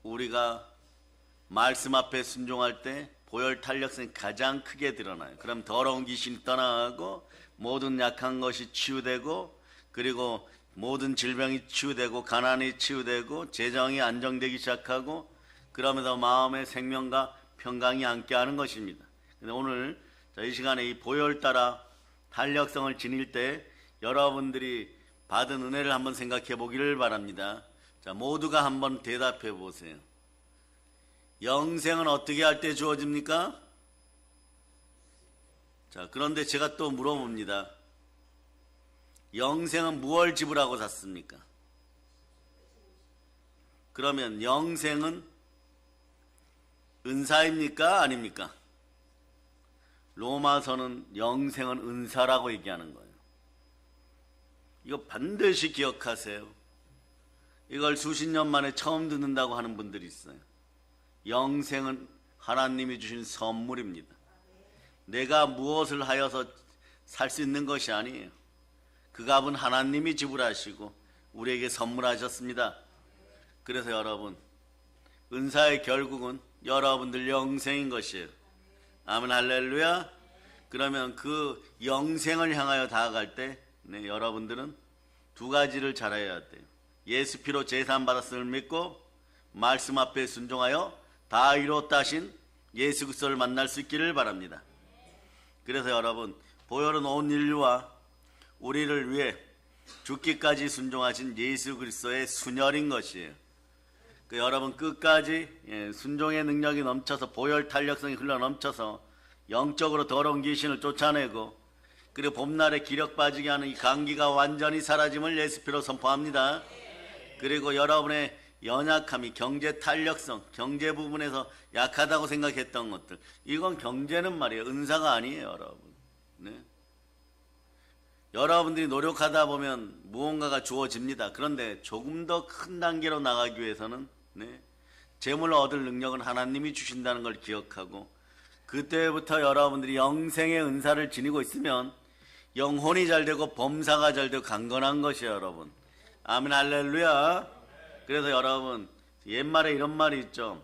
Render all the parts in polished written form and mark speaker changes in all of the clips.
Speaker 1: 우리가 말씀 앞에 순종할 때 보혈 탄력성이 가장 크게 드러나요. 그럼 더러운 귀신이 떠나가고 모든 약한 것이 치유되고, 그리고 모든 질병이 치유되고, 가난이 치유되고, 재정이 안정되기 시작하고, 그러면서 마음의 생명과 평강이 함께하는 것입니다. 근데 오늘 이 시간에 이 보혈 따라 탄력성을 지닐 때 여러분들이 받은 은혜를 한번 생각해 보기를 바랍니다. 자, 모두가 한번 대답해 보세요. 영생은 어떻게 할 때 주어집니까? 자, 그런데 제가 또 물어봅니다. 영생은 무엇을 지불하고 샀습니까? 그러면 영생은 은사입니까? 아닙니까? 로마서는 영생은 은사라고 얘기하는 거예요. 이거 반드시 기억하세요. 이걸 수십 년 만에 처음 듣는다고 하는 분들이 있어요. 영생은 하나님이 주신 선물입니다. 내가 무엇을 하여서 살 수 있는 것이 아니에요. 그 값은 하나님이 지불하시고 우리에게 선물하셨습니다. 그래서 여러분, 은사의 결국은 여러분들 영생인 것이에요. 아멘, 할렐루야. 그러면 그 영생을 향하여 다가갈 때 여러분들은 두 가지를 잘해야 돼요. 예수 피로 제사함 받았음을 믿고 말씀 앞에 순종하여 다 이뤘다 하신 예수 그리스도를 만날 수 있기를 바랍니다. 그래서 여러분, 보혈은 온 인류와 우리를 위해 죽기까지 순종하신 예수 그리스도의 순혈인 것이에요. 여러분 끝까지 순종의 능력이 넘쳐서 보혈 탄력성이 흘러 넘쳐서 영적으로 더러운 귀신을 쫓아내고, 그리고 봄날에 기력 빠지게 하는 이 감기가 완전히 사라짐을 예수 피로 선포합니다. 그리고 여러분의 연약함이 경제 탄력성, 경제 부분에서 약하다고 생각했던 것들, 이건 경제는 말이에요, 은사가 아니에요, 여러분. 네. 여러분들이 노력하다 보면 무언가가 주어집니다. 그런데 조금 더 큰 단계로 나가기 위해서는 재물을 얻을 능력은 하나님이 주신다는 걸 기억하고, 그때부터 여러분들이 영생의 은사를 지니고 있으면 영혼이 잘 되고 범사가 잘 되고 강건한 것이에요, 여러분. 아멘, 할렐루야. 그래서 여러분, 옛말에 이런 말이 있죠.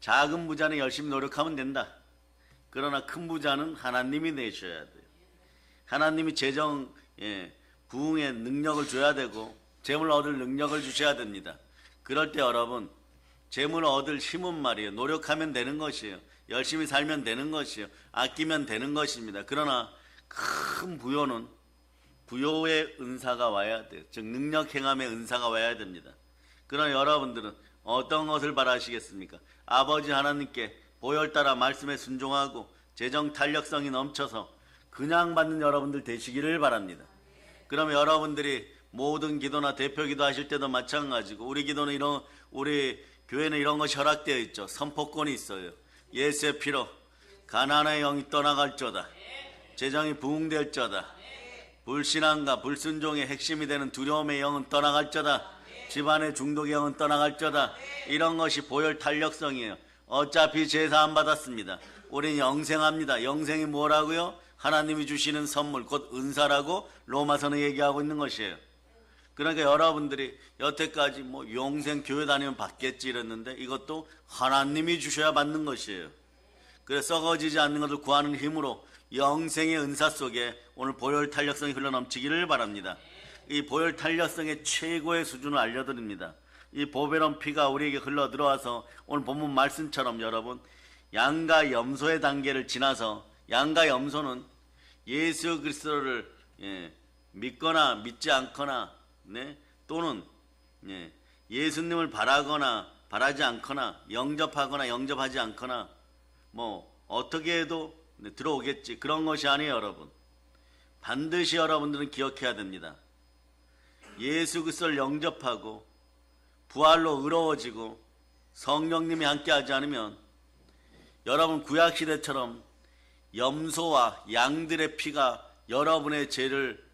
Speaker 1: 작은 부자는 열심히 노력하면 된다. 그러나 큰 부자는 하나님이 내셔야 돼요. 하나님이 재정, 부흥의 능력을 줘야 되고 재물 얻을 능력을 주셔야 됩니다. 그럴 때 여러분, 재물 얻을 힘은 말이에요, 노력하면 되는 것이에요. 열심히 살면 되는 것이에요. 아끼면 되는 것입니다. 그러나 큰 부요는 부요의 은사가 와야 돼요. 즉 능력 행함의 은사가 와야 됩니다. 그러나 여러분들은 어떤 것을 바라시겠습니까? 아버지 하나님께 보혈 따라 말씀에 순종하고 재정 탄력성이 넘쳐서 그냥 받는 여러분들 되시기를 바랍니다. 그러면 여러분들이 모든 기도나 대표 기도 하실 때도 마찬가지고, 우리 기도는 우리 교회는 이런 것이 허락되어 있죠. 선포권이 있어요. 예수의 피로 가난의 영이 떠나갈저다. 재정이 부흥될저다. 불신앙과 불순종의 핵심이 되는 두려움의 영은 떠나갈저다. 집안의 중독의 영은 떠나갈저다. 이런 것이 보혈 탄력성이에요. 어차피 제사 안 받았습니다. 우리는 영생합니다. 영생이 뭐라고요? 하나님이 주시는 선물, 곧 은사라고 로마서는 얘기하고 있는 것이에요. 그러니까 여러분들이 여태까지 영생 교회 다니면 받겠지 이랬는데, 이것도 하나님이 주셔야 받는 것이에요. 그래서 썩어지지 않는 것을 구하는 힘으로 영생의 은사 속에 오늘 보혈 탄력성이 흘러넘치기를 바랍니다. 이 보혈 탄력성의 최고의 수준을 알려드립니다. 이 보배로운 피가 우리에게 흘러 들어와서 오늘 본문 말씀처럼 여러분, 양과 염소의 단계를 지나서, 양과 염소는 예수 그리스도를 믿거나 믿지 않거나 또는 예수님을 바라거나 바라지 않거나 영접하거나 영접하지 않거나 어떻게 해도 들어오겠지, 그런 것이 아니에요. 여러분, 반드시 여러분들은 기억해야 됩니다. 예수 그리스도를 영접하고 부활로 의로워지고 성령님이 함께하지 않으면 여러분 구약시대처럼 염소와 양들의 피가 여러분의 죄를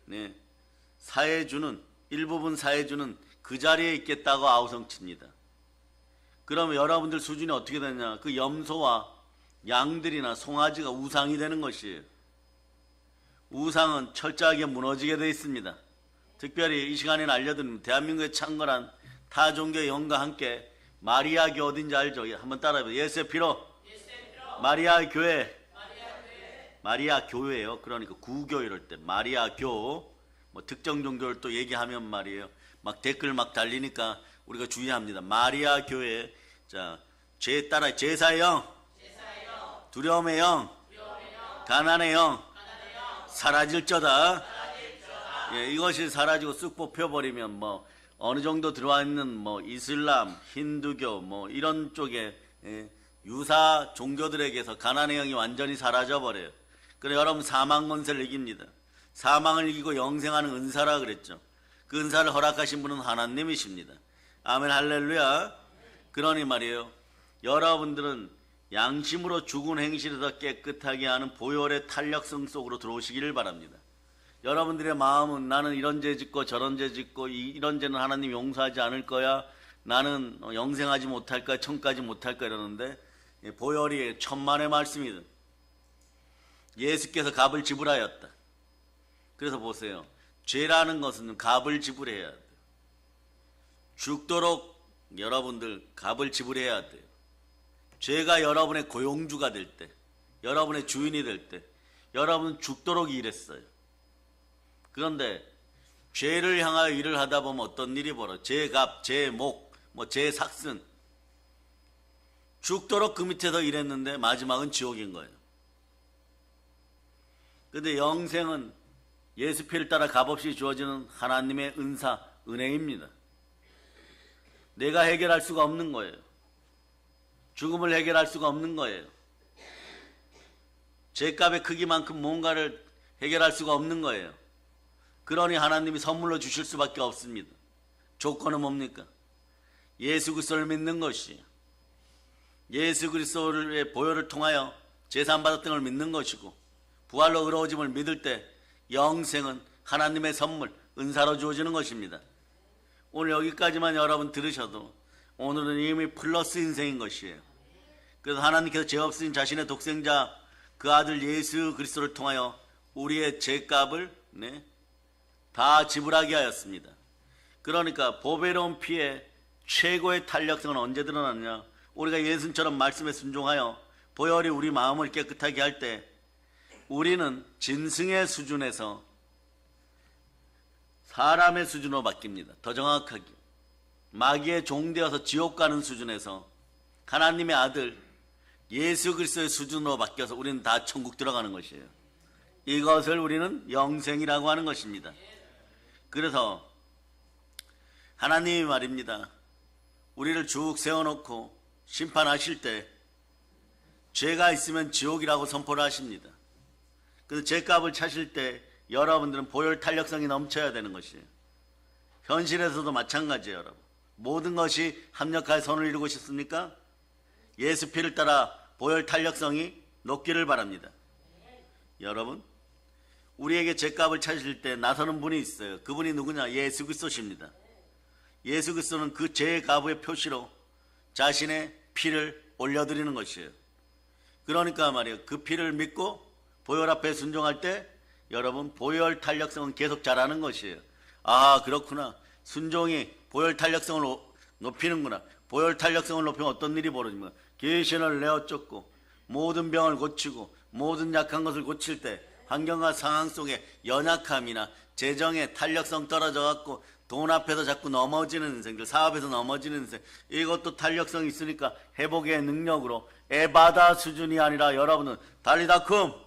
Speaker 1: 사해주는, 일부분 사해주는 그 자리에 있겠다고 아우성칩니다. 그러면 여러분들 수준이 어떻게 되냐? 그 염소와 양들이나 송아지가 우상이 되는 것이에요. 우상은 철저하게 무너지게 되어 있습니다. 특별히 이 시간에는 알려드립니다. 대한민국의 창궐한 타 종교의 영과 함께 마리아 교 어딘지 알죠? 한번 따라해보세요. 예수의 피로 마리아 교회. 마리아 교회예요. 그러니까 구교 이럴 때 마리아 교, 뭐 특정 종교를 또 얘기하면 말이에요. 막 댓글 막 달리니까 우리가 주의합니다. 마리아 교회. 자, 제사의 영, 두려움의 영, 가난의 영, 사라질저다. 예, 이것이 사라지고 쑥 뽑혀버리면 뭐 어느 정도 들어와 있는 뭐 이슬람, 힌두교 뭐 이런 쪽에 유사 종교들에게서 가난의 영이 완전히 사라져 버려요. 그래 여러분 사망 권세를 이깁니다. 사망을 이기고 영생하는 은사라 그랬죠. 그 은사를 허락하신 분은 하나님이십니다. 아멘 할렐루야. 그러니 말이에요. 여러분들은 양심으로 죽은 행실에서 깨끗하게 하는 보혈의 탄력성 속으로 들어오시기를 바랍니다. 여러분들의 마음은 나는 이런 죄 짓고 저런 죄 짓고 이런 죄는 하나님 용서하지 않을 거야. 나는 영생하지 못할 거야. 천까지 못할 거야 이러는데 보혈이 천만의 말씀이든 예수께서 값을 지불하였다. 그래서 보세요. 죄라는 것은 값을 지불해야 돼요. 죽도록 여러분들 값을 지불해야 돼요. 죄가 여러분의 고용주가 될 때, 여러분의 주인이 될 때, 여러분은 죽도록 일했어요. 그런데 죄를 향하여 일을 하다 보면 어떤 일이 벌어져? 죄값, 죄목, 뭐 죄삭슨. 죽도록 그 밑에서 일했는데 마지막은 지옥인 거예요. 그런데 영생은 예수 피를 따라 값없이 주어지는 하나님의 은사, 은혜입니다. 내가 해결할 수가 없는 거예요. 죽음을 해결할 수가 없는 거예요. 죄값의 크기만큼 뭔가를 해결할 수가 없는 거예요. 그러니 하나님이 선물로 주실 수밖에 없습니다. 조건은 뭡니까? 예수 그리스도를 믿는 것이, 예수 그리스도의 보혈을 통하여 제사받았던 걸 믿는 것이고, 부활로 의로워짐을 믿을 때 영생은 하나님의 선물, 은사로 주어지는 것입니다. 오늘 여기까지만 여러분 들으셔도 오늘은 이미 플러스 인생인 것이에요. 그래서 하나님께서 죄 없으신 자신의 독생자 그 아들 예수 그리스도를 통하여 우리의 죄값을 다 지불하게 하였습니다. 그러니까 보배로운 피의 최고의 탄력성은 언제 드러났냐? 우리가 예수님처럼 말씀에 순종하여 보혈이 우리 마음을 깨끗하게 할 때 우리는 짐승의 수준에서 사람의 수준으로 바뀝니다. 더 정확하게 마귀의 종되어서 지옥 가는 수준에서 하나님의 아들 예수 그리스도의 수준으로 바뀌어서 우리는 다 천국 들어가는 것이에요. 이것을 우리는 영생이라고 하는 것입니다. 그래서 하나님이 말입니다. 우리를 쭉 세워놓고 심판하실 때 죄가 있으면 지옥이라고 선포를 하십니다. 그래서 죄값을 차실 때 여러분들은 보혈 탄력성이 넘쳐야 되는 것이에요. 현실에서도 마찬가지예요. 여러분. 모든 것이 합력하여 선을 이루고 싶습니까? 예수 피를 따라 보혈 탄력성이 높기를 바랍니다. 여러분, 우리에게 죄값을 찾으실 때 나서는 분이 있어요. 그분이 누구냐? 예수 그리스도십니다. 예수 그리스도는 그 죄의 값의 표시로 자신의 피를 올려드리는 것이에요. 그러니까 말이에요. 그 피를 믿고 보혈 앞에 순종할 때 여러분 보혈 탄력성은 계속 자라는 것이에요. 아 그렇구나. 순종이 보혈 탄력성을 높이는구나. 보혈 탄력성을 높이면 어떤 일이 벌어집니까? 귀신을 내어 쫓고 모든 병을 고치고 모든 약한 것을 고칠 때 환경과 상황 속에 연약함이나 재정의 탄력성 떨어져 갖고 돈 앞에서 자꾸 넘어지는 인생들, 사업에서 넘어지는 인생, 이것도 탄력성이 있으니까 회복의 능력으로 에바다 수준이 아니라 여러분은 달리다쿰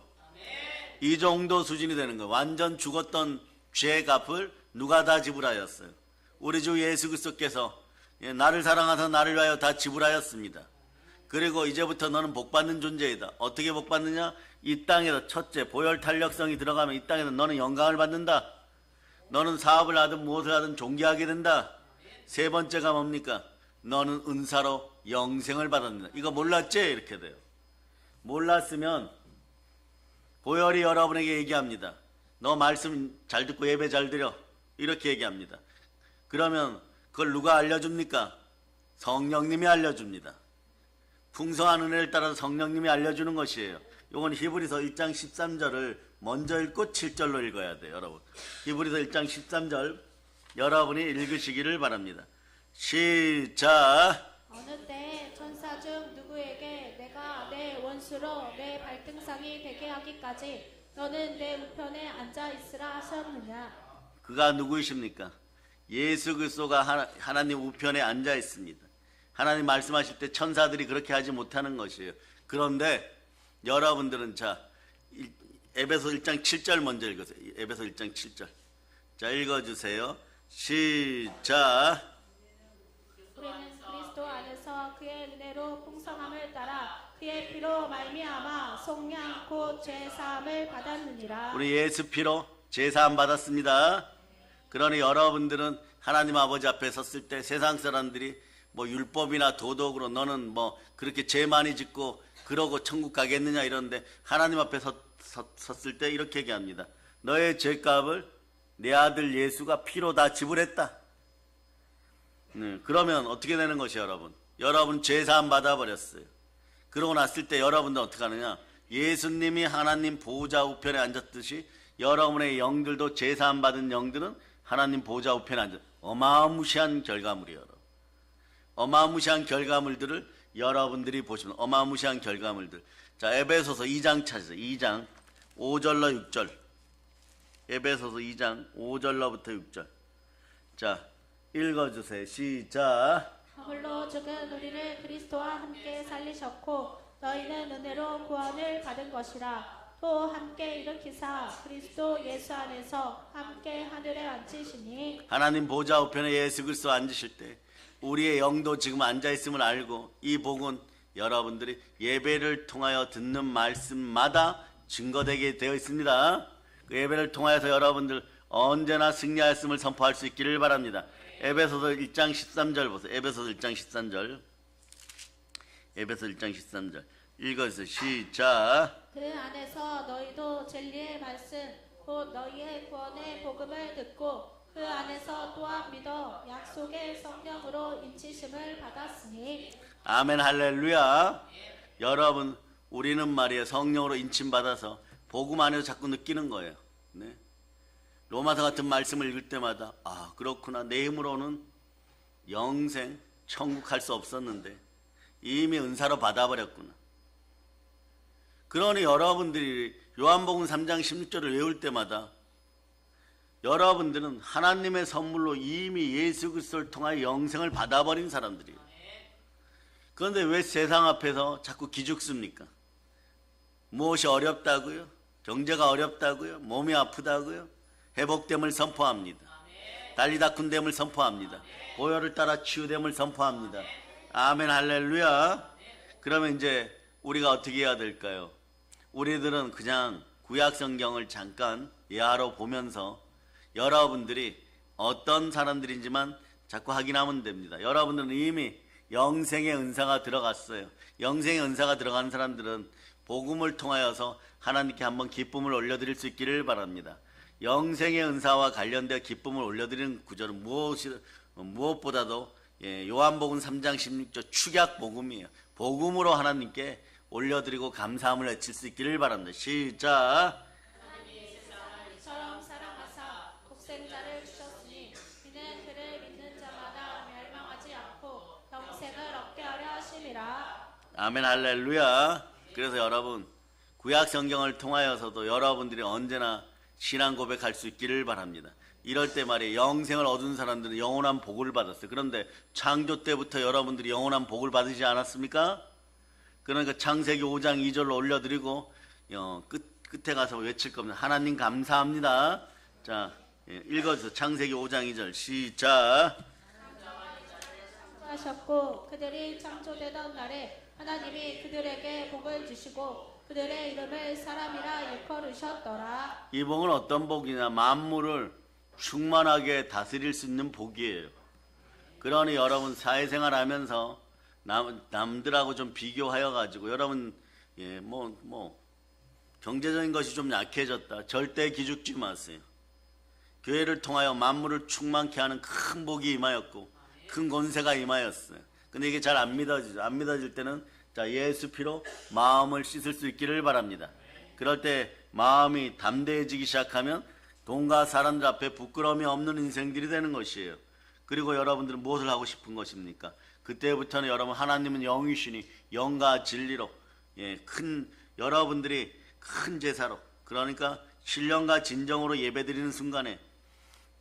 Speaker 1: 이 정도 수준이 되는 거예요. 완전 죽었던 죄 값을 누가 다 지불하였어요? 우리 주 예수 그리스도께서 나를 사랑하사 나를 위하여 다 지불하였습니다. 그리고 이제부터 너는 복받는 존재이다. 어떻게 복받느냐? 이 땅에서 첫째 보혈 탄력성이 들어가면 이 땅에서 너는 영광을 받는다. 너는 사업을 하든 무엇을 하든 존귀하게 된다. 세 번째가 뭡니까? 너는 은사로 영생을 받는다. 이거 몰랐지? 이렇게 돼요. 몰랐으면 보혈이 여러분에게 얘기합니다. 너 말씀 잘 듣고 예배 잘 드려. 이렇게 얘기합니다. 그러면 그걸 누가 알려줍니까? 성령님이 알려줍니다. 풍성한 은혜를 따라서 성령님이 알려주는 것이에요. 이건 히브리서 1장 13절을 먼저 읽고 7절로 읽어야 돼요. 여러분 히브리서 1장 13절 여러분이 읽으시기를 바랍니다. 시작.
Speaker 2: 어느 때 천사 중 누구에게 내가 내 원수로 내 발등상이 되게 하기까지 너는 내 우편에 앉아 있으라 하셨느냐.
Speaker 1: 그가 누구이십니까? 예수 그리스도가 하나님 우편에 앉아 있습니다. 하나님 말씀하실 때 천사들이 그렇게 하지 못하는 것이에요. 그런데 여러분들은 자 에베소 1장 7절 먼저 읽으세요. 에베소 1장 7절. 자 읽어주세요. 시작.
Speaker 2: 우리는 그리스도 안에서 그의 은혜로 풍성함을 따라 그의 피로 말미암아 속량 곧 죄사함을 받았느니라.
Speaker 1: 우리 예수 피로 제사함 받았습니다. 그러니 여러분들은 하나님 아버지 앞에 섰을 때 세상 사람들이 뭐 율법이나 도덕으로 너는 뭐 그렇게 죄 많이 짓고 그러고 천국 가겠느냐 이러는데 하나님 앞에 섰을 때 이렇게 얘기합니다. 너의 죄값을 내 아들 예수가 피로 다 지불했다. 그러면 어떻게 되는 것이 여러분? 여러분 죄사함 받아버렸어요. 그러고 났을 때 여러분들 어떻게 하느냐? 예수님이 하나님 보좌 우편에 앉았듯이 여러분의 영들도 죄사함 받은 영들은 하나님 보좌 우편에 앉아. 어마무시한 결과물이에요. 여러분. 어마무시한 결과물들을 여러분들이 보시면 어마무시한 결과물들. 자, 에베소서 2장 찾으세요. 2장 5절로 6절. 에베소서 2장 5절로부터 6절. 자, 읽어주세요. 시작.
Speaker 2: 허물로 죽은 우리를 그리스도와 함께 살리셨고 너희는 은혜로 구원을 받은 것이라. 또 함께 일으키사 그리스도 예수 안에서 함께 하늘에 앉히시니.
Speaker 1: 하나님 보좌 우편에 예수 그리스도 앉으실 때 우리의 영도 지금 앉아있음을 알고 이 복은 여러분들이 예배를 통하여 듣는 말씀마다 증거되게 되어 있습니다. 그 예배를 통하여서 여러분들 언제나 승리하였음을 선포할 수 있기를 바랍니다. 에베소서 1장 13절 보세요. 에베소서 1장 13절. 에베소 1장 13절. 읽어주세요. 시작.
Speaker 2: 그 안에서 너희도 진리의 말씀 곧 너희의 구원의 복음을 듣고 그 안에서 또한 믿어 약속의 성령으로 인치심을 받았으니.
Speaker 1: 아멘 할렐루야. 여러분 우리는 말이에요. 성령으로 인침받아서 복음 안에서 자꾸 느끼는 거예요. 네. 로마서 같은 말씀을 읽을 때마다 아 그렇구나. 내 힘으로는 영생 천국 할 수 없었는데 이미 은사로 받아버렸구나. 그러니 여러분들이 요한복음 3장 16절을 외울 때마다 여러분들은 하나님의 선물로 이미 예수 그리스도를 통하여 영생을 받아버린 사람들이에요. 그런데 왜 세상 앞에서 자꾸 기죽습니까? 무엇이 어렵다고요? 경제가 어렵다고요? 몸이 아프다고요? 회복됨을 선포합니다. 달리다쿤됨을 선포합니다. 보혈을 따라 치유됨을 선포합니다. 아멘 할렐루야. 그러면 이제 우리가 어떻게 해야 될까요? 우리들은 그냥 구약 성경을 잠깐 예하로 보면서 여러분들이 어떤 사람들인지만 자꾸 확인하면 됩니다. 여러분들은 이미 영생의 은사가 들어갔어요. 영생의 은사가 들어간 사람들은 복음을 통하여서 하나님께 한번 기쁨을 올려드릴 수 있기를 바랍니다. 영생의 은사와 관련되어 기쁨을 올려드리는 구절은 무엇보다도 요한복음 3장 16절 축약 복음이에요. 복음으로 하나님께 올려드리고 감사함을 외칠 수 있기를 바랍니다. 시작.
Speaker 2: 이처럼 사랑하사 독생자를 주셨으니 이는 그를 믿는 자마다 멸망하지 않고 영생을 얻게 하려 하심이라.
Speaker 1: 아멘 할렐루야. 그래서 여러분 구약 성경을 통하여서도 여러분들이 언제나 신앙 고백할 수 있기를 바랍니다. 이럴 때 말이에요. 영생을 얻은 사람들은 영원한 복을 받았어요. 그런데 창조 때부터 여러분들이 영원한 복을 받으지 않았습니까? 그러니까 창세기 5장 2절로 올려드리고 끝에 가서 외칠 겁니다. 하나님 감사합니다. 자, 읽어주세요. 창세기 5장 2절 시작.
Speaker 2: 하셨고 그들이 창조되던 날에 하나님이 그들에게 복을 주시고 그들의 이름을 사람이라 일컬으셨더라.
Speaker 1: 이 복은 어떤 복이냐? 만물을 충만하게 다스릴 수 있는 복이에요. 그러니 여러분 사회생활 하면서 남들하고 좀 비교하여 가지고 여러분 경제적인 것이 좀 약해졌다. 절대 기죽지 마세요. 교회를 통하여 만물을 충만케 하는 큰 복이 임하였고 큰 권세가 임하였어요. 근데 이게 잘 안 믿어지죠. 안 믿어질 때는 자 예수 피로 마음을 씻을 수 있기를 바랍니다. 그럴 때 마음이 담대해지기 시작하면 돈과 사람들 앞에 부끄러움이 없는 인생들이 되는 것이에요. 그리고 여러분들은 무엇을 하고 싶은 것입니까? 그때부터는 여러분 하나님은 영이시니 영과 진리로 여러분들이 큰 제사로, 그러니까 신령과 진정으로 예배드리는 순간에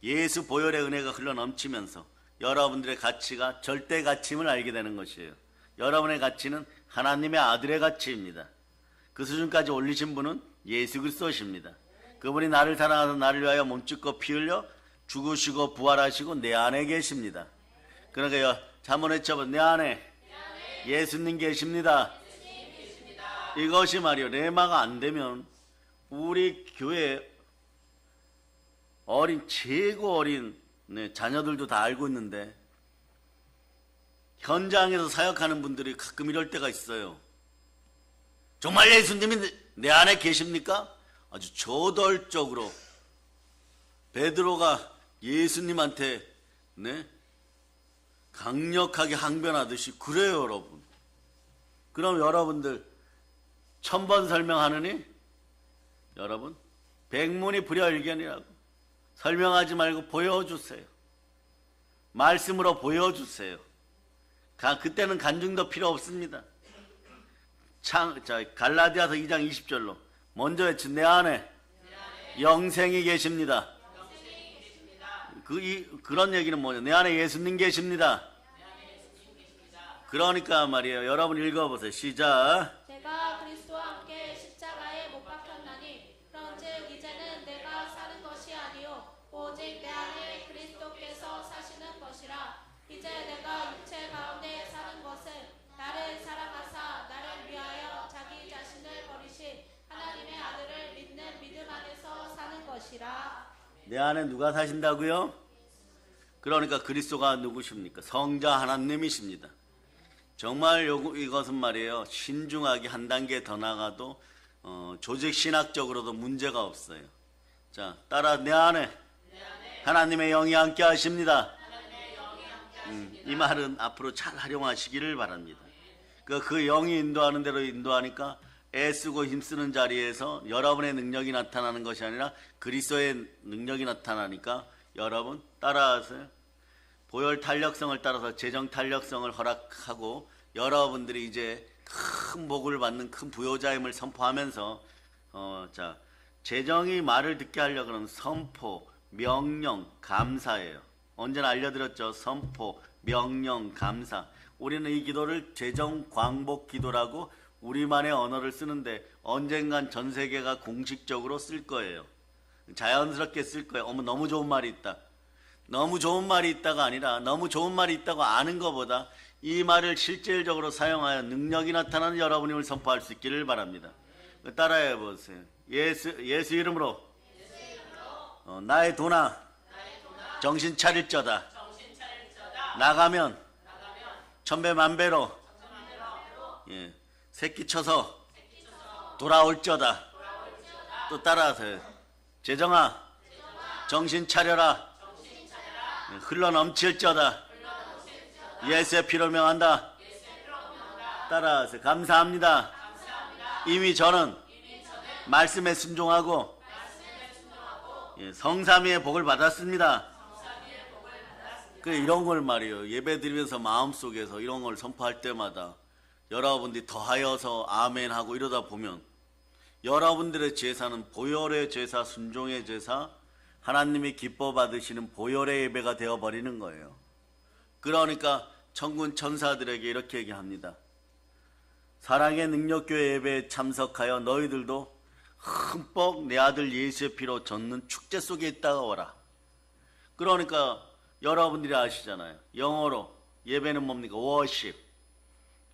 Speaker 1: 예수 보혈의 은혜가 흘러 넘치면서 여러분들의 가치가 절대 가치임을 알게 되는 것이에요. 여러분의 가치는 하나님의 아들의 가치입니다. 그 수준까지 올리신 분은 예수 그리스도십니다. 그분이 나를 사랑하사 나를 위하여 몸짓고 피 흘려 죽으시고 부활하시고 내 안에 계십니다. 그러니까 한번 외쳐봐. 내 안에 예수님 계십니다. 이것이 말이요, 레마가 안 되면 우리 교회 최고 어린 자녀들도 다 알고 있는데, 현장에서 사역하는 분들이 가끔 이럴 때가 있어요. 정말 예수님이 내 안에 계십니까? 아주 저돌적으로 베드로가 예수님한테 강력하게 항변하듯이 그래요, 여러분. 그럼 여러분들 1000번 설명하느니 여러분 백문이 불여일견이라고 설명하지 말고 보여주세요. 말씀으로 보여주세요. 그때는 간증도 필요 없습니다. 갈라디아서 2장 20절로 먼저 외친 내 안에 영생이 계십니다. 그런 얘기는 뭐냐? 내 안에 예수님 계십니다. 그러니까 말이에요. 여러분 읽어보세요. 시작.
Speaker 2: 내가 그리스도와 함께 십자가에 못 박혔나니 그런즉 이제는 내가 사는 것이 아니요 오직 내 안에 그리스도께서 사시는 것이라. 이제 내가 육체 가운데 사는 것은 나를 사랑하사 나를 위하여 자기 자신을 버리신 하나님의 아들을 믿는 믿음 안에서 사는 것이라.
Speaker 1: 내 안에 누가 사신다고요? 그러니까 그리스도가 누구십니까? 성자 하나님이십니다. 정말 이것은 말이에요, 신중하게 한 단계 더 나가도 조직 신학적으로도 문제가 없어요. 자, 따라 내 안에 하나님의 영이 함께 하십니다. 이 말은 앞으로 잘 활용하시기를 바랍니다. 그 영이 인도하는 대로 인도하니까 애쓰고 힘쓰는 자리에서 여러분의 능력이 나타나는 것이 아니라 그리스도의 능력이 나타나니까 여러분 따라하세요. 보혈 탄력성을 따라서 재정 탄력성을 허락하고 여러분들이 이제 큰 복을 받는 큰 부요자임을 선포하면서 재정이 말을 듣게 하려고 하는 선포, 명령, 감사예요. 언제나 알려드렸죠. 선포, 명령, 감사. 우리는 이 기도를 재정 광복 기도라고 우리만의 언어를 쓰는데 언젠간 전 세계가 공식적으로 쓸 거예요. 자연스럽게 쓸 거예요. 어머, 너무 좋은 말이 있다. 너무 좋은 말이 있다가 아니라 너무 좋은 말이 있다고 아는 것보다 이 말을 실질적으로 사용하여 능력이 나타나는 여러분임을 선포할 수 있기를 바랍니다. 따라해 보세요. 예수 이름으로 나의 돈아 정신 차릴 저다. 나가면 천배 만배로 새끼 쳐서 돌아올 저다. 또 따라하세요. 재정아 정신 차려라. 흘러 넘칠저다. 예수의 피로 명한다. 따라하세요. 감사합니다. 이미 저는 말씀에 순종하고 성삼위의 복을 받았습니다. 이런 걸 말이에요. 예배 드리면서 마음속에서 이런 걸 선포할 때마다 여러분들이 더하여서 아멘 하고 이러다 보면 여러분들의 제사는 보혈의 제사, 순종의 제사, 하나님이 기뻐 받으시는 보혈의 예배가 되어버리는 거예요. 그러니까 천군 천사들에게 이렇게 얘기합니다. 사랑의 능력교회 예배에 참석하여 너희들도 흠뻑 내 아들 예수의 피로 젖는 축제 속에 있다가 오라. 그러니까 여러분들이 아시잖아요. 영어로 예배는 뭡니까? 워십.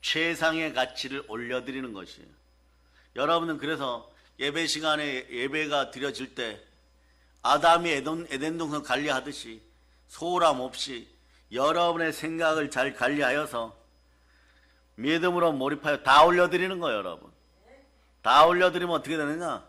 Speaker 1: 최상의 가치를 올려드리는 것이에요. 여러분은 그래서 예배 시간에 예배가 드려질 때 아담이 에덴 동산 관리하듯이 소홀함 없이 여러분의 생각을 잘 관리하여서 믿음으로 몰입하여 다 올려드리는 거예요. 여러분 다 올려드리면 어떻게 되느냐,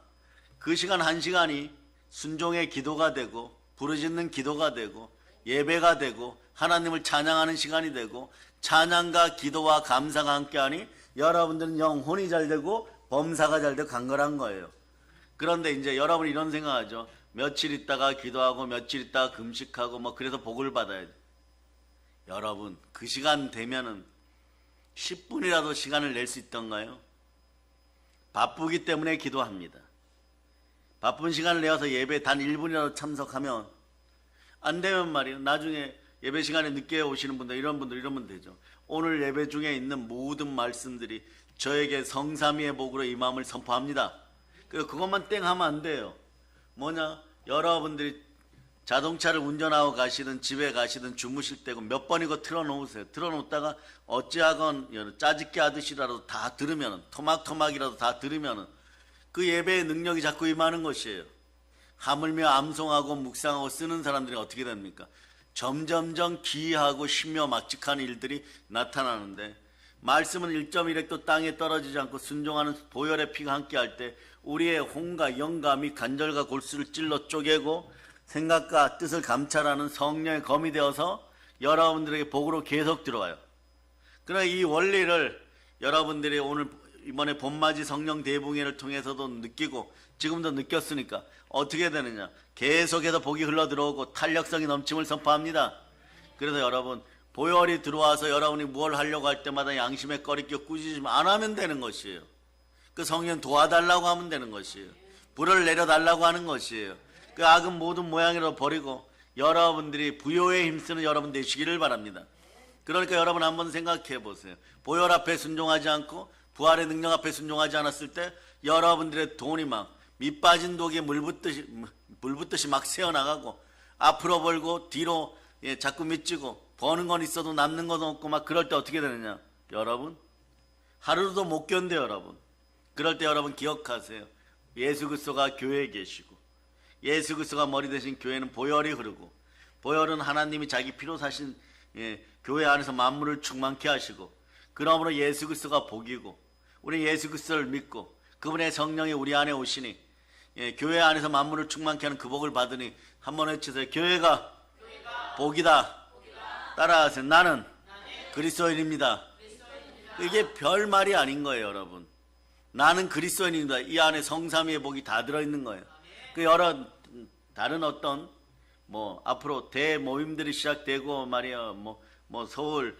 Speaker 1: 그 시간 한 시간이 순종의 기도가 되고 부르짖는 기도가 되고 예배가 되고 하나님을 찬양하는 시간이 되고 찬양과 기도와 감사가 함께하니 여러분들은 영혼이 잘 되고 범사가 잘 되고 강건한 거예요. 그런데 이제 여러분이 이런 생각하죠. 며칠 있다가 기도하고 며칠 있다가 금식하고 그래서 복을 받아야 돼. 여러분 그 시간 되면은 10분이라도 시간을 낼 수 있던가요? 바쁘기 때문에 기도합니다. 바쁜 시간을 내어서 예배 단 1분이라도 참석하면 안 되면 말이에요. 나중에 예배 시간에 늦게 오시는 분들 이런 분들 이러면 되죠. 오늘 예배 중에 있는 모든 말씀들이 저에게 성삼위의 복으로 이 마음을 선포합니다. 그것만 땡 하면 안 돼요. 뭐냐? 여러분들이 자동차를 운전하고 가시든 집에 가시든 주무실 때고 몇 번이고 틀어놓으세요. 틀어놓다가 어찌하건 짜집게 하듯이라도 다 들으면 토막토막이라도 다 들으면 그 예배의 능력이 자꾸 임하는 것이에요. 하물며 암송하고 묵상하고 쓰는 사람들이 어떻게 됩니까? 점점점 기이하고 신묘막직한 일들이 나타나는데 말씀은 1.1획도 땅에 떨어지지 않고 순종하는 보혈의 피가 함께할 때 우리의 혼과 영감이 간절과 골수를 찔러 쪼개고 생각과 뜻을 감찰하는 성령의 검이 되어서 여러분들에게 복으로 계속 들어와요. 그러나 이 원리를 여러분들이 오늘 이번에 봄맞이 성령 대붕회를 통해서도 느끼고 지금도 느꼈으니까 어떻게 되느냐? 계속해서 복이 흘러 들어오고 탄력성이 넘침을 선포합니다. 그래서 여러분 보혈이 들어와서 여러분이 뭘 하려고 할 때마다 양심의 꺼리끼 꾸짖으면 안 하면 되는 것이에요. 그 성령 도와달라고 하면 되는 것이에요. 불을 내려달라고 하는 것이에요. 그 악은 모든 모양으로 버리고 여러분들이 부요에 힘쓰는 여러분 되시기를 바랍니다. 그러니까 여러분 한번 생각해 보세요. 보혈 앞에 순종하지 않고 부활의 능력 앞에 순종하지 않았을 때 여러분들의 돈이 막 밑빠진 독에 물 붓듯이 막 새어나가고 앞으로 벌고 뒤로 자꾸 미치고 버는 건 있어도 남는 건 없고 막 그럴 때 어떻게 되느냐? 여러분 하루도 못 견뎌요. 여러분 그럴 때 여러분 기억하세요. 예수 그리스도가 교회에 계시고 예수 그리스도가 머리 대신 교회는 보혈이 흐르고 보혈은 하나님이 자기 피로 사신 교회 안에서 만물을 충만케 하시고 그러므로 예수 그리스도가 복이고 우리 예수 그리스도를 믿고 그분의 성령이 우리 안에 오시니 교회 안에서 만물을 충만케 하는 그 복을 받으니 한번 외치세요. 교회가 복이다. 따라하세요. 나는 그리스도인입니다. 이게 별 말이 아닌 거예요. 여러분 나는 그리스도인입니다. 이 안에 성삼위의 복이 다 들어있는 거예요. 그 여러 다른 어떤 앞으로 대모임들이 시작되고 말이야 뭐 서울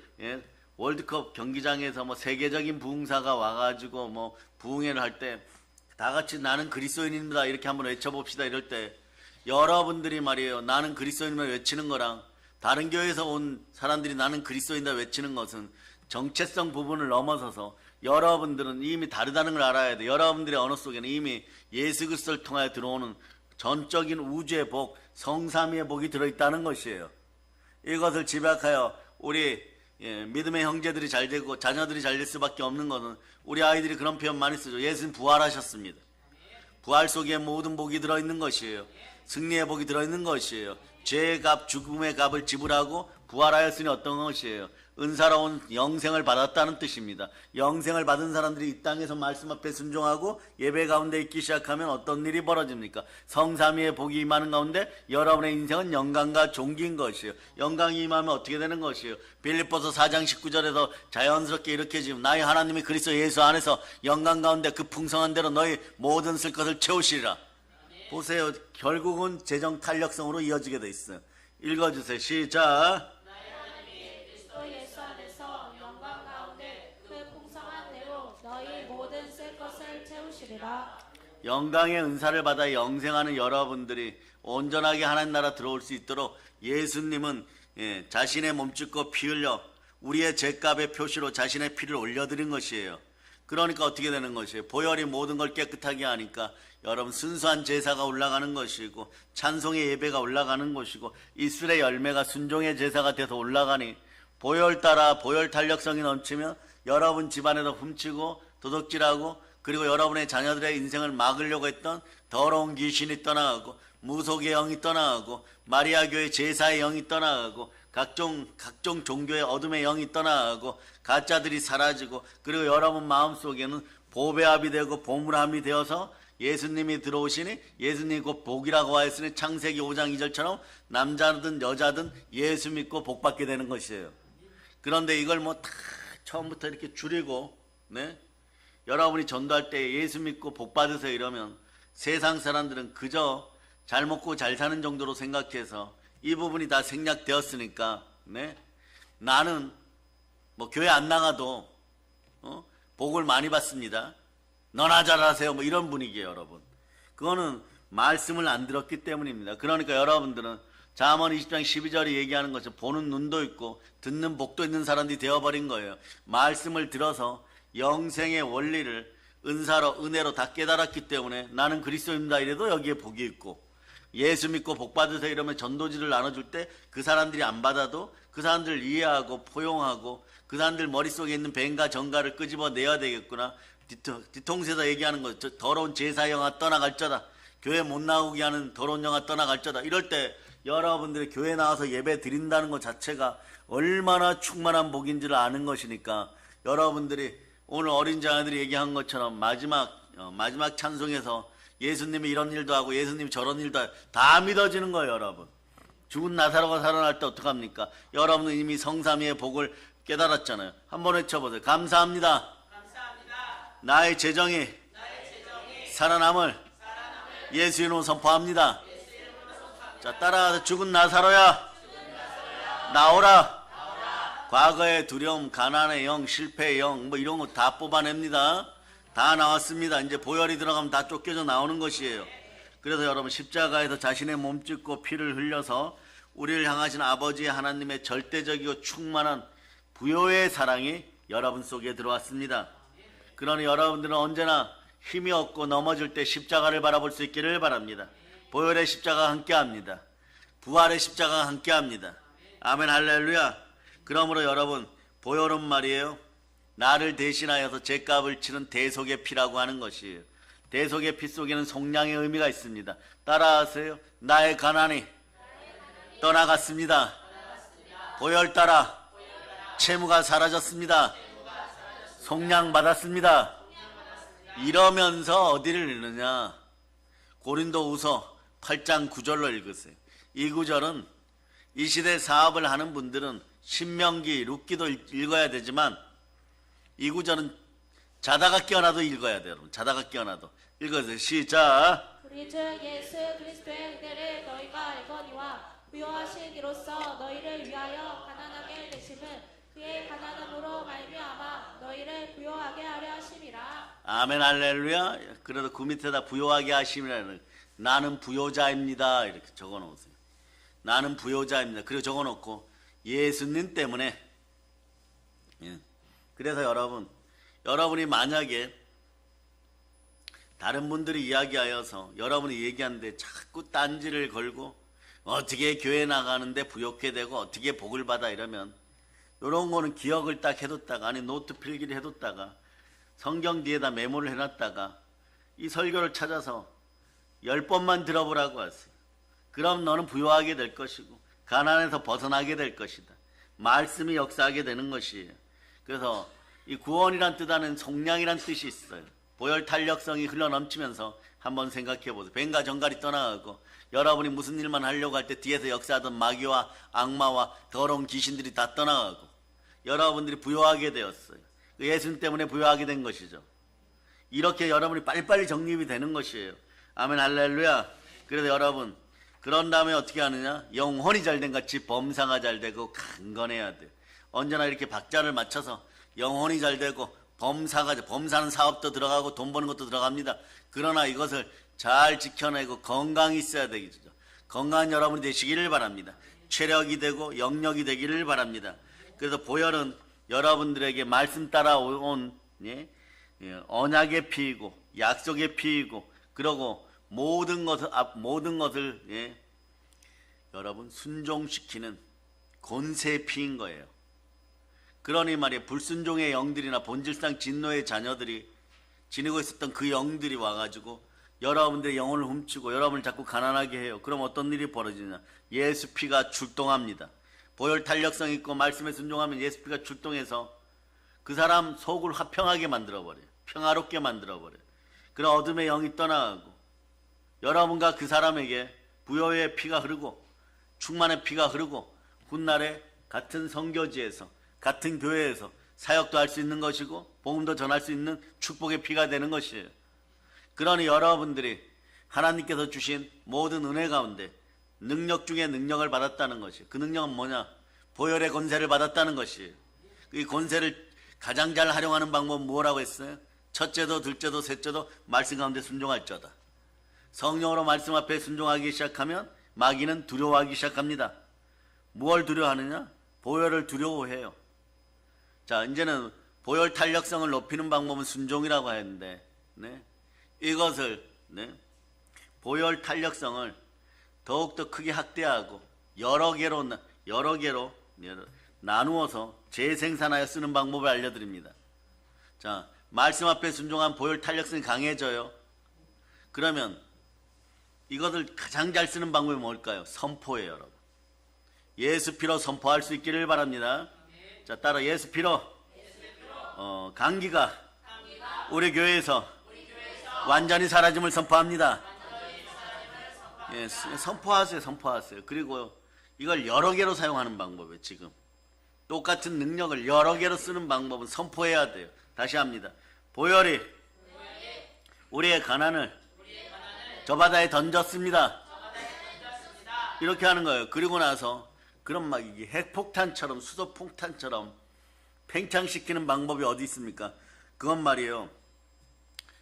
Speaker 1: 월드컵 경기장에서 세계적인 부흥사가 와가지고 부흥회를 할 때 다 같이 나는 그리스도인입니다 이렇게 한번 외쳐봅시다. 이럴 때 여러분들이 말이에요 나는 그리스도인을 외치는 거랑 다른 교회에서 온 사람들이 나는 그리스도인이다 외치는 것은 정체성 부분을 넘어서서 여러분들은 이미 다르다는 걸 알아야 돼. 여러분들의 언어 속에는 이미 예수 그리스도를 통하여 들어오는 전적인 우주의 복, 성삼위의 복이 들어있다는 것이에요. 이것을 집약하여 우리 믿음의 형제들이 잘 되고 자녀들이 잘 될 수밖에 없는 것은 우리 아이들이 그런 표현 많이 쓰죠. 예수님 부활하셨습니다. 부활 속에 모든 복이 들어있는 것이에요. 승리의 복이 들어있는 것이에요. 죄의 값, 죽음의 값을 지불하고 부활하였으니 어떤 것이에요? 은사로운 영생을 받았다는 뜻입니다. 영생을 받은 사람들이 이 땅에서 말씀 앞에 순종하고 예배 가운데 있기 시작하면 어떤 일이 벌어집니까? 성삼위의 복이 임하는 가운데 여러분의 인생은 영광과 존귀인 것이에요. 영광이 임하면 어떻게 되는 것이에요? 빌립보서 4장 19절에서 자연스럽게 이렇게 지금 나의 하나님이 그리스도 예수 안에서 영광 가운데 그 풍성한 대로 너희 모든 쓸 것을 채우시리라. 보세요. 결국은 재정 탄력성으로 이어지게 돼 있어요. 읽어주세요. 시작.
Speaker 2: 예수 안에서 영광 가운데 그 풍성한 대로 너희 모든 쓸 것을 채우시리라.
Speaker 1: 영광의 은사를 받아 영생하는 여러분들이 온전하게 하나님 나라 들어올 수 있도록 예수님은 자신의 몸짓고 피 흘려 우리의 죄값의 표시로 자신의 피를 올려드린 것이에요. 그러니까 어떻게 되는 것이에요? 보혈이 모든 걸 깨끗하게 하니까 여러분 순수한 제사가 올라가는 것이고 찬송의 예배가 올라가는 것이고 이슬의 열매가 순종의 제사가 돼서 올라가니 보혈 따라 보혈 탄력성이 넘치면 여러분 집안에도 훔치고 도둑질하고 그리고 여러분의 자녀들의 인생을 막으려고 했던 더러운 귀신이 떠나가고 무속의 영이 떠나가고 마리아 교회 제사의 영이 떠나가고 각종 종교의 어둠의 영이 떠나가고 가짜들이 사라지고 그리고 여러분 마음속에는 보배합이 되고 보물함이 되어서 예수님이 들어오시니 예수님이 곧 복이라고 하였으니 창세기 5장 2절처럼 남자든 여자든 예수 믿고 복 받게 되는 것이에요. 그런데 이걸 다 처음부터 이렇게 줄이고 여러분이 전도할 때 예수 믿고 복 받으세요 이러면 세상 사람들은 그저 잘 먹고 잘 사는 정도로 생각해서 이 부분이 다 생략되었으니까 나는 뭐 교회 안 나가도 복을 많이 받습니다. 너나 잘하세요. 뭐 이런 분위기예요, 여러분. 그거는 말씀을 안 들었기 때문입니다. 그러니까 여러분들은 잠언 20장 12절에 얘기하는 것처럼 보는 눈도 있고 듣는 복도 있는 사람들이 되어버린 거예요. 말씀을 들어서 영생의 원리를 은혜로 다 깨달았기 때문에 나는 그리스도입니다 이래도 여기에 복이 있고, 예수 믿고 복 받으세요 이러면 전도지를 나눠줄 때 그 사람들이 안 받아도 그 사람들을 이해하고 포용하고 그 사람들 머릿속에 있는 뱀과 정가를 끄집어내야 되겠구나. 뒤통수에서 얘기하는 거, 더러운 제사 영아 떠나갈쩌다, 교회 못 나오게 하는 더러운 영아 떠나갈쩌다. 이럴 때 여러분들이 교회 나와서 예배 드린다는 것 자체가 얼마나 충만한 복인지를 아는 것이니까, 여러분들이 오늘 어린 자녀들이 얘기한 것처럼 마지막 찬송에서 예수님이 이런 일도 하고 예수님이 저런 일도 하고 다 믿어지는 거예요. 여러분, 죽은 나사로가 살아날 때 어떡합니까? 여러분은 이미 성삼위의 복을 깨달았잖아요. 한번 외쳐보세요. 감사합니다. 나의 재정이 살아남을 예수 이름으로 선포합니다. 자, 따라서 죽은 나사로야 나오라. 과거의 두려움, 가난의 영, 실패의 영, 뭐 이런 거 다 뽑아냅니다. 다 나왔습니다. 이제 보혈이 들어가면 다 쫓겨져 나오는 것이에요. 그래서 여러분, 십자가에서 자신의 몸 찢고 피를 흘려서 우리를 향하신 아버지의 하나님의 절대적이고 충만한 부요의 사랑이 여러분 속에 들어왔습니다. 그러니 여러분들은 언제나 힘이 없고 넘어질 때 십자가를 바라볼 수 있기를 바랍니다. 보혈의 십자가가 함께합니다. 부활의 십자가가 함께합니다. 아멘, 할렐루야. 그러므로 여러분, 보혈은 말이에요, 나를 대신하여서 죗값을 치른 대속의 피라고 하는 것이에요. 대속의 피 속에는 속량의 의미가 있습니다. 따라하세요. 나의 가난이 떠나갔습니다. 보혈 따라 채무가 사라졌습니다. 속량 받았습니다. 이러면서 어디를 읽느냐? 고린도후서 8장 9절로 읽으세요. 이 구절은 이 시대 사업을 하는 분들은 신명기, 룻기도 읽어야 되지만 이 구절은 자다가 깨어나도 읽어야 돼요. 여러분, 자다가 깨어나도 읽어주세요. 시작.
Speaker 2: 우리 주 예수 그리스도의 은혜를 너희가 알거니와 부요하신 이로써 너희를 위하여 가난하게 되심은 그의 가난함으로 말미암아 너희를 부요하게 하려 하심이라. 아멘, 할렐루야. 그래도 그 밑에다 부요하게 하심이라는, 나는 부요자입니다 이렇게 적어놓으세요. 나는 부요자입니다. 그리고 적어놓고 예수님 때문에. 그래서 여러분이 만약에 다른 분들이 이야기하여서 여러분이 얘기하는데 자꾸 딴지를 걸고 어떻게 교회 나가는데 부욕해 되고 어떻게 복을 받아 이러면, 이런 거는 기억을 딱 해뒀다가, 아니 노트 필기를 해뒀다가 성경 뒤에다 메모를 해놨다가 이 설교를 찾아서 10번만 들어보라고 하세요. 그럼 너는 부요하게 될 것이고 가난에서 벗어나게 될 것이다. 말씀이 역사하게 되는 것이에요. 그래서 이 구원이란 뜻하는 속량이란 뜻이 있어요. 보혈 탄력성이 흘러넘치면서 한번 생각해 보세요. 뱀과 정갈이 떠나가고 여러분이 무슨 일만 하려고 할 때 뒤에서 역사하던 마귀와 악마와 더러운 귀신들이 다 떠나가고 여러분들이 부요하게 되었어요. 예수님 때문에 부요하게 된 것이죠. 이렇게 여러분이 빨리빨리 정립이 되는 것이에요. 아멘, 할렐루야. 그래서 여러분, 그런 다음에 어떻게 하느냐? 영혼이 잘된 같이 범사가 잘되고 강건해야 돼요. 언제나 이렇게 박자를 맞춰서 영혼이 잘되고 범사는 사업도 들어가고 돈 버는 것도 들어갑니다. 그러나 이것을 잘 지켜내고 건강이 있어야 되겠죠. 건강한 여러분이 되시기를 바랍니다. 체력이 되고 영력이 되기를 바랍니다. 그래서 보혈은 여러분들에게 말씀 따라온 언약의 피이고 약속의 피이고, 그러고 모든 것을 여러분 순종시키는 권세의 피인 거예요. 그러니 말이에요, 불순종의 영들이나 본질상 진노의 자녀들이 지니고 있었던 그 영들이 와가지고 여러분들의 영혼을 훔치고 여러분을 자꾸 가난하게 해요. 그럼 어떤 일이 벌어지냐? 예수 피가 출동합니다. 보혈 탄력성 있고 말씀에 순종하면 예수 피가 출동해서 그 사람 속을 화평하게 만들어버려요. 평화롭게 만들어버려요. 그런 어둠의 영이 떠나가고 여러분과 그 사람에게 부요의 피가 흐르고 충만의 피가 흐르고 훗날에 같은 선교지에서 같은 교회에서 사역도 할 수 있는 것이고 복음도 전할 수 있는 축복의 피가 되는 것이에요. 그러니 여러분들이 하나님께서 주신 모든 은혜 가운데 능력 중에 능력을 받았다는 것이에요. 그 능력은 뭐냐?
Speaker 1: 보혈의 권세를 받았다는 것이에요. 이 권세를 가장 잘 활용하는 방법은 뭐라고 했어요? 첫째도 둘째도 셋째도 말씀 가운데 순종할자다. 성령으로 말씀 앞에 순종하기 시작하면 마귀는 두려워하기 시작합니다. 무엇을 두려워하느냐? 보혈을 두려워해요. 자, 이제는 보혈 탄력성을 높이는 방법은 순종이라고 하는데, 네? 이것을, 네? 보혈 탄력성을 더욱더 크게 확대하고 여러 개로 나누어서 재생산하여 쓰는 방법을 알려드립니다. 자, 말씀 앞에 순종한 보혈 탄력성이 강해져요. 그러면 이것을 가장 잘 쓰는 방법이 뭘까요? 선포예요, 여러분. 예수 피로 선포할 수 있기를 바랍니다. 자, 따라 예수 피로 감기가 우리 교회에서 완전히 사라짐을 선포합니다. 예, 선포하세요. 그리고 이걸 여러 개로 사용하는 방법이에요. 지금 똑같은 능력을 여러 개로 쓰는 방법은 선포해야 돼요. 다시 합니다. 보혈이 우리의 가난을 저 바다에 던졌습니다. 이렇게 하는 거예요. 그리고 나서 그런 막 이게 핵폭탄처럼 수소폭탄처럼 팽창시키는 방법이 어디 있습니까? 그건 말이에요.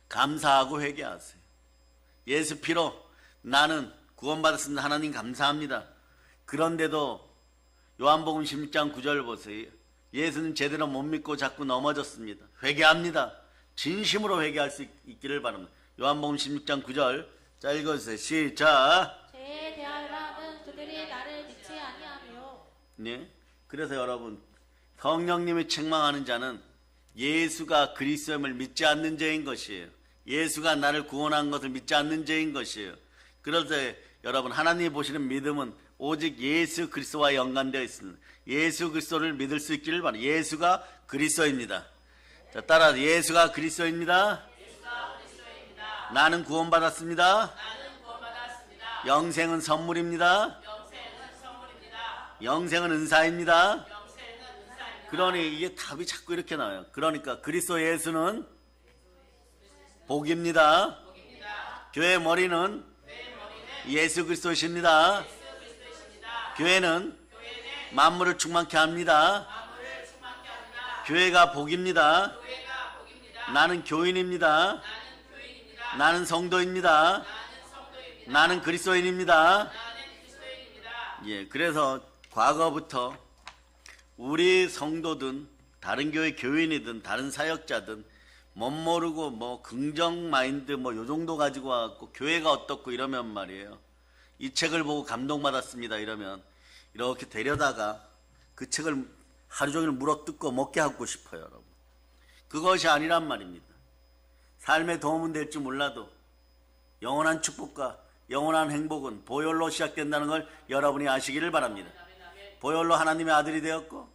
Speaker 1: 감사하고 회개하세요. 예수 피로 나는 구원받았습니다. 하나님 감사합니다. 그런데도 요한복음 16장 9절 보세요. 예수는 제대로 못 믿고 자꾸 넘어졌습니다. 회개합니다. 진심으로 회개할 수 있기를 바랍니다. 요한복음 16장 9절 자 읽어주세요. 시작.
Speaker 2: 죄에 대하여는 그들이 나를 믿지 아니하며.
Speaker 1: 네. 그래서 여러분 성령님이 책망하는 자는 예수가 그리스도임을 믿지 않는 죄인 것이에요. 예수가 나를 구원한 것을 믿지 않는 죄인 것이에요. 그래서 여러분 하나님이 보시는 믿음은 오직 예수 그리스도와 연관되어 있습니다. 예수 그리스도를 믿을 수 있기를 바랍니다. 예수가 그리스도입니다. 자, 따라 예수가 그리스도입니다. 나는 구원받았습니다. 영생은 선물입니다. 영생은 은사입니다. 그러니 이게 답이 자꾸 이렇게 나와요. 그러니까 그리스도 예수는 복입니다. 교회 머리는 예수 그리스도이십니다. 교회는 만물을 충만케 합니다. 교회가 복입니다. 나는 교인입니다. 나는 성도입니다. 나는 그리스도인입니다. 예, 그래서 과거부터 우리 성도든 다른 교회 교인이든 다른 사역자든 못 모르고 뭐 긍정 마인드 뭐 요 정도 가지고 와갖고 교회가 어떻고 이러면 말이에요. 이 책을 보고 감동받았습니다 이러면 이렇게 데려다가 그 책을 하루 종일 물어뜯고 먹게 하고 싶어요, 여러분. 그것이 아니란 말입니다. 삶에 도움은 될지 몰라도 영원한 축복과 영원한 행복은 보혈로 시작된다는 걸 여러분이 아시기를 바랍니다. 보혈로 하나님의 아들이 되었고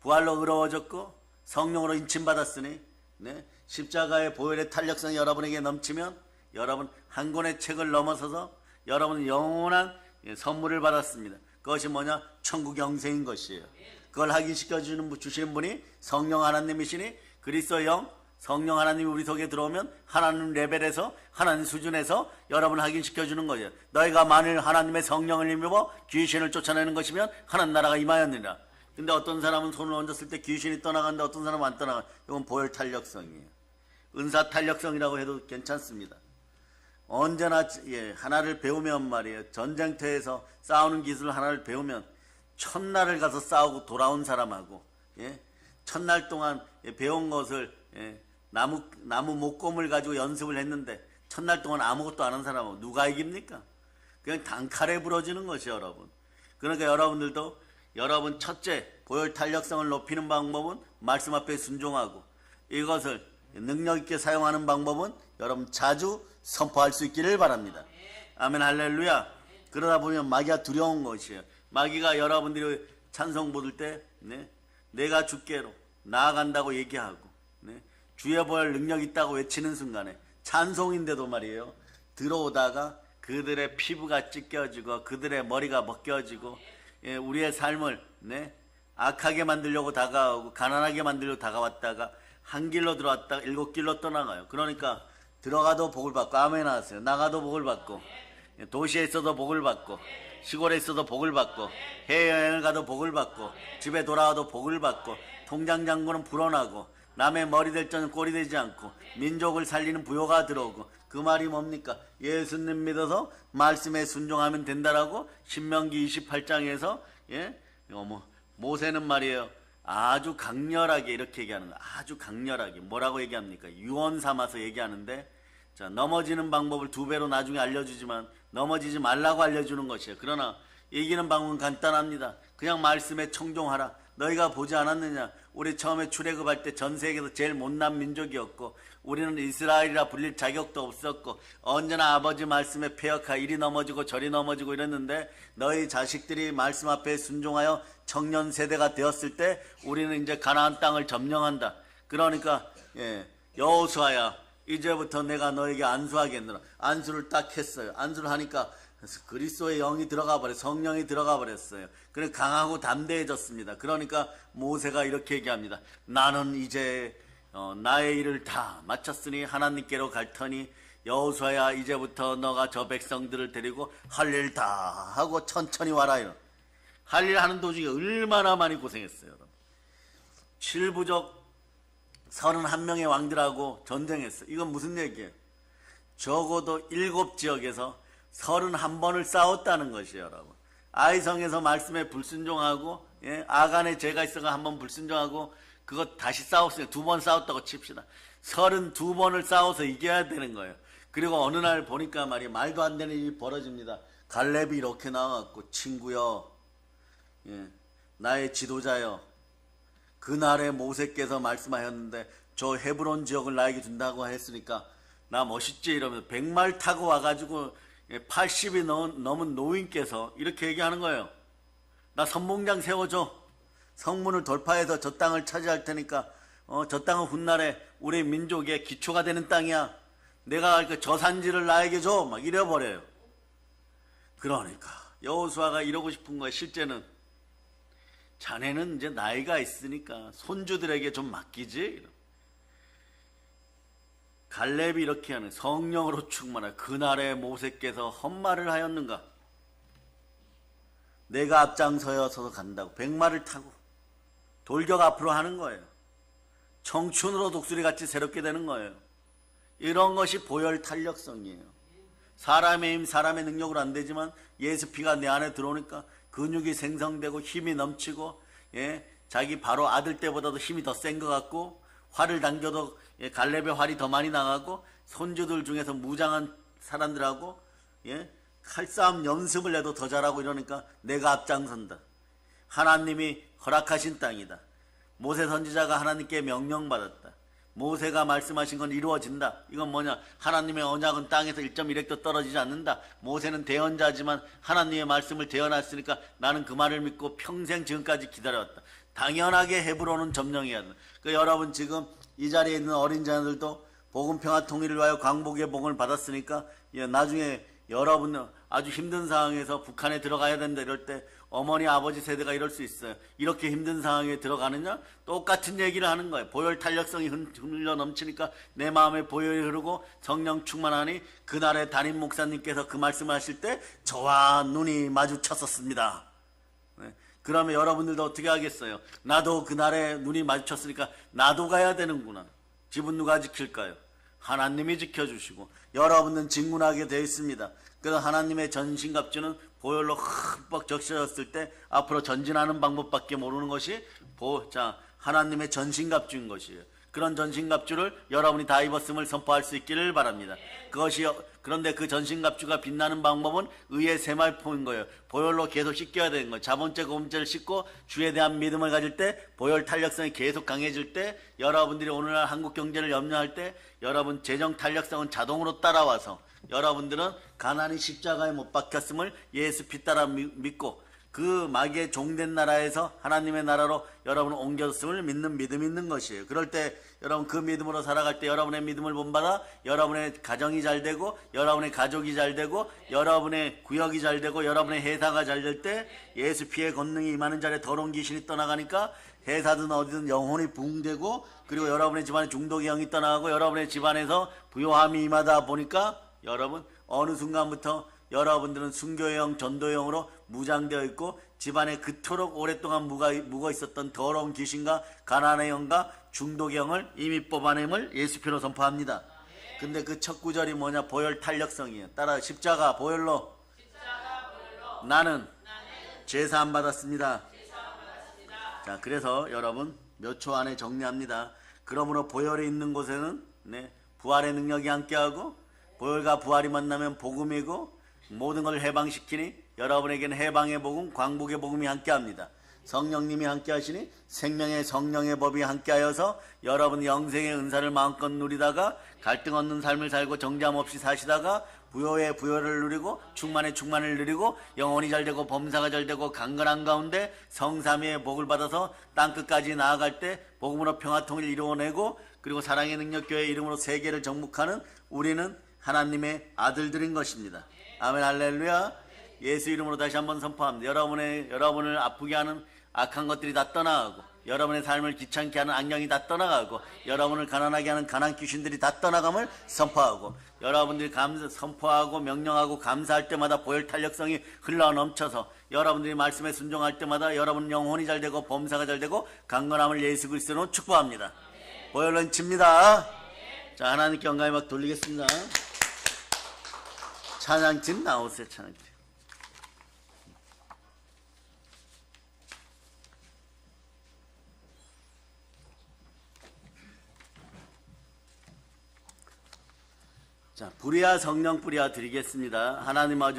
Speaker 1: 부활로 의로워졌고 성령으로 인침받았으니 네, 십자가의 보혈의 탄력성이 여러분에게 넘치면 여러분 한 권의 책을 넘어서서 여러분은 영원한 선물을 받았습니다. 그것이 뭐냐? 천국 영생인 것이에요. 그걸 확인시켜 주시는 분이 성령 하나님이시니 그리스도 영 성령 하나님이 우리 속에 들어오면 하나님 레벨에서 하나님 수준에서 여러분을 확인시켜 주는 거예요. 너희가 만일 하나님의 성령을 힘입어 귀신을 쫓아내는 것이면 하나님 나라가 임하였느니라. 근데 어떤 사람은 손을 얹었을 때 귀신이 떠나간다, 어떤 사람은 안 떠나가. 이건 보혈 탄력성이에요. 은사 탄력성이라고 해도 괜찮습니다. 언제나 하나를 배우면 말이에요. 전쟁터에서 싸우는 기술 하나를 배우면 첫날을 가서 싸우고 돌아온 사람하고 첫날 동안 배운 것을 나무 목검을 가지고 연습을 했는데 첫날 동안 아무것도 안 한 사람하고 누가 이깁니까? 그냥 단칼에 부러지는 것이요, 여러분. 그러니까 여러분들도 여러분 첫째 보혈 탄력성을 높이는 방법은 말씀 앞에 순종하고 이것을 능력 있게 사용하는 방법은 여러분 자주 선포할 수 있기를 바랍니다. 아멘 할렐루야. 그러다 보면 마귀가 두려운 것이에요. 마귀가 여러분들이 찬송 부를 때 내가 주께로 나아간다고 얘기하고 주의 보혈 능력 있다고 외치는 순간에 찬송인데도 말이에요. 들어오다가 그들의 피부가 찢겨지고 그들의 머리가 벗겨지고 우리의 삶을 악하게 만들려고 다가오고 가난하게 만들려고 다가왔다가 한 길로 들어왔다가 7길로 떠나가요. 그러니까 들어가도 복을 받고 아멘 하세요. 나가도 복을 받고 도시에 있어도 복을 받고 시골에 있어도 복을 받고 해외여행을 가도 복을 받고 집에 돌아와도 복을 받고 통장 잔고는 불어나고 남의 머리 될 자는 꼴이 되지 않고 민족을 살리는 부요가 들어오고 그 말이 뭡니까? 예수님 믿어서 말씀에 순종하면 된다라고 신명기 28장에서 모세는 말이에요. 아주 강렬하게 이렇게 얘기하는 거예요. 아주 강렬하게 뭐라고 얘기합니까? 유언 삼아서 얘기하는데 자, 넘어지는 방법을 2배로 나중에 알려주지만 넘어지지 말라고 알려주는 것이에요. 그러나 이기는 방법은 간단합니다. 그냥 말씀에 청종하라. 너희가 보지 않았느냐? 우리 처음에 출애굽할 때 전 세계에서 제일 못난 민족이었고 우리는 이스라엘이라 불릴 자격도 없었고 언제나 아버지 말씀에 폐역하 이리 넘어지고 저리 넘어지고 이랬는데 너희 자식들이 말씀 앞에 순종하여 청년 세대가 되었을 때 우리는 이제 가나안 땅을 점령한다. 그러니까 여호수아야 이제부터 내가 너에게 안수하겠노라. 안수를 딱 했어요. 안수를 하니까 그리스도의 영이 들어가 버려, 성령이 들어가 버렸어요. 그래서 강하고 담대해졌습니다. 그러니까 모세가 이렇게 얘기합니다. 나는 이제 나의 일을 다 마쳤으니 하나님께로 갈 터니 여호수아야 이제부터 너가 저 백성들을 데리고 할 일 다 하고 천천히 와라요. 할 일 하는 도중에 얼마나 많이 고생했어요. 7부족 31명의 왕들하고 전쟁했어요. 이건 무슨 얘기예요? 적어도 7지역에서 31번을 싸웠다는 것이에요, 여러분. 아이성에서 말씀에 불순종하고 아간의 죄가 있어가 한번 불순종하고 그거 다시 싸웠어요. 2번 싸웠다고 칩시다. 32번을 싸워서 이겨야 되는 거예요. 그리고 어느 날 보니까 말이에요. 말도 안 되는 일이 벌어집니다. 갈렙이 이렇게 나와갖고 친구여, 나의 지도자여, 그날에 모세께서 말씀하셨는데 저 헤브론 지역을 나에게 준다고 했으니까 나 멋있지 이러면서 100말 타고 와가지고 80이 넘은 노인께서 이렇게 얘기하는 거예요. 나 선봉장 세워줘. 성문을 돌파해서 저 땅을 차지할 테니까 저 땅은 훗날에 우리 민족의 기초가 되는 땅이야. 내가 그 저산지를 나에게 줘. 막 이래버려요. 그러니까 여호수아가 이러고 싶은 거예요. 실제는 자네는 이제 나이가 있으니까 손주들에게 좀 맡기지. 갈렙이 이렇게 하는 성령으로 충만한 그날에 모세께서 헛말을 하였는가? 내가 앞장서서 간다고 100마를 타고 돌격 앞으로 하는 거예요. 청춘으로 독수리같이 새롭게 되는 거예요. 이런 것이 보혈 탄력성이에요. 사람의 힘, 사람의 능력으로 안 되지만 예수 피가 내 안에 들어오니까 근육이 생성되고 힘이 넘치고 자기 바로 아들 때보다도 힘이 더 센 것 같고 활을 당겨도 갈렙의 활이 더 많이 나가고 손주들 중에서 무장한 사람들하고 칼싸움 연습을 해도 더 잘하고 이러니까 내가 앞장선다. 하나님이 허락하신 땅이다. 모세 선지자가 하나님께 명령받았다. 모세가 말씀하신 건 이루어진다. 이건 뭐냐? 하나님의 언약은 땅에서 1.1획도 떨어지지 않는다. 모세는 대언자지만 하나님의 말씀을 대언했으니까 나는 그 말을 믿고 평생 지금까지 기다려왔다. 당연하게 헤브론은 점령해야 된다. 여러분 지금 이 자리에 있는 어린 자녀들도 복음평화 통일을 위하여 광복의 복을 받았으니까 나중에 여러분 아주 힘든 상황에서 북한에 들어가야 된다 이럴 때 어머니 아버지 세대가 이럴 수 있어요. 이렇게 힘든 상황에 들어가느냐? 똑같은 얘기를 하는 거예요. 보혈 탄력성이 흘러 넘치니까 내 마음에 보혈이 흐르고 성령 충만하니 그날에 담임 목사님께서 그 말씀을 하실 때 저와 눈이 마주쳤었습니다. 그러면 여러분들도 어떻게 하겠어요? 나도 그날에 눈이 마주쳤으니까 나도 가야 되는구나. 집은 누가 지킬까요? 하나님이 지켜주시고 여러분은 진군하게 되어 있습니다. 그래서 하나님의 전신갑주는 보혈로 흠뻑 적셔졌을 때 앞으로 전진하는 방법밖에 모르는 것이 하나님의 전신갑주인 것이에요. 그런 전신갑주를 여러분이 다 입었음을 선포할 수 있기를 바랍니다. 그런데 그 전신갑주가 빛나는 방법은 의의 세말포인 거예요. 보혈로 계속 씻겨야 되는 거예요. 자본죄, 고음죄를 씻고 주에 대한 믿음을 가질 때 보혈 탄력성이 계속 강해질 때 여러분들이 오늘날 한국 경제를 염려할 때 여러분 재정 탄력성은 자동으로 따라와서 여러분들은 가난이 십자가에 못 박혔음을 예수 피 따라 믿고 그 마귀의 종된 나라에서 하나님의 나라로 여러분을 옮겼음을 믿는 믿음이 있는 것이에요. 그럴 때 여러분 그 믿음으로 살아갈 때 여러분의 믿음을 본받아 여러분의 가정이 잘 되고 여러분의 가족이 잘 되고 여러분의 구역이 잘 되고 여러분의 회사가 잘 될 때 예수 피의 권능이 임하는 자리에 더러운 귀신이 떠나가니까 회사든 어디든 영혼이 부흥되고 그리고 여러분의 집안에 중독의 영이 떠나가고 여러분의 집안에서 부요함이 임하다 보니까 여러분 어느 순간부터 여러분들은 순교형, 전도형으로 무장되어 있고 집안에 그토록 오랫동안 묵어 있었던 더러운 귀신과 가난의 영과 중독형을 이미 뽑아냄을 예수표로 선포합니다. 근데 그 첫 구절이 뭐냐? 보혈 탄력성이에요. 따라 십자가 보혈로 나는 제사함 받았습니다. 자, 그래서 여러분 몇 초 안에 정리합니다. 그러므로 보혈이 있는 곳에는 부활의 능력이 함께하고 보혈과 부활이 만나면 복음이고 모든 걸 해방시키니 여러분에게는 해방의 복음, 광복의 복음이 함께합니다. 성령님이 함께하시니 생명의 성령의 법이 함께하여서 여러분 영생의 은사를 마음껏 누리다가 갈등 없는 삶을 살고 정잠 없이 사시다가 부요의 부요를 누리고 충만의 충만을 누리고 영혼이 잘되고 범사가 잘되고 강건한 가운데 성삼위의 복을 받아서 땅끝까지 나아갈 때 복음으로 평화통일 이루어내고 그리고 사랑의 능력교회 이름으로 세계를 정복하는 우리는 하나님의 아들들인 것입니다. 아멘 할렐루야. 예수 이름으로 다시 한번 선포합니다. 여러분을 아프게 하는 악한 것들이 다 떠나가고 여러분의 삶을 귀찮게 하는 악령이 다 떠나가고 여러분을 가난하게 하는 가난 귀신들이 다 떠나감을 선포하고 여러분들이 선포하고 명령하고 감사할 때마다 보혈 탄력성이 흘러넘쳐서 여러분들이 말씀에 순종할 때마다 여러분 영혼이 잘되고 범사가 잘되고 강건함을 예수 그리스도로 축복합니다. 보혈로 칩니다. 자, 하나님께 영광의 막 돌리겠습니다. 찬양팀 나오세요. 찬양팀. 자, 불이야 성령 뿌려 드리겠습니다. 하나님 아주